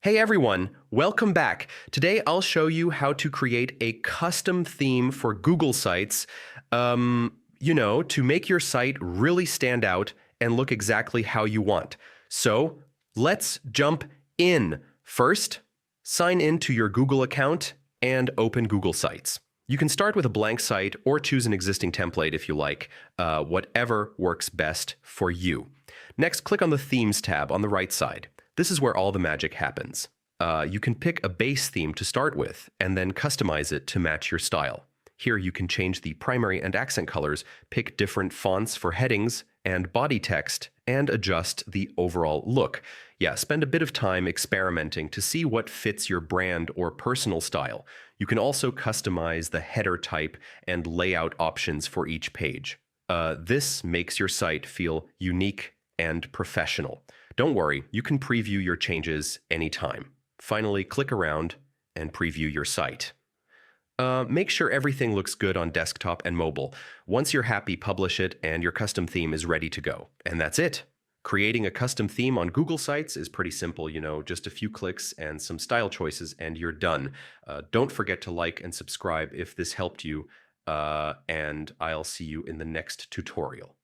Hey everyone, welcome back. Today I'll show you how to create a custom theme for Google Sites, to make your site really stand out and look exactly how you want. So let's jump in. First, sign in to your Google account and open Google Sites. You can start with a blank site or choose an existing template if you like, whatever works best for you. Next, click on the Themes tab on the right side. This is where all the magic happens. You can pick a base theme to start with and then customize it to match your style. Here you can change the primary and accent colors, pick different fonts for headings and body text, and adjust the overall look. Yeah, spend a bit of time experimenting to see what fits your brand or personal style. You can also customize the header type and layout options for each page. This makes your site feel unique and professional. Don't worry, you can preview your changes anytime. Finally, click around and preview your site. Make sure everything looks good on desktop and mobile. Once you're happy, publish it and your custom theme is ready to go. And that's it. Creating a custom theme on Google Sites is pretty simple, just a few clicks and some style choices and you're done. Don't forget to like and subscribe if this helped you, and I'll see you in the next tutorial.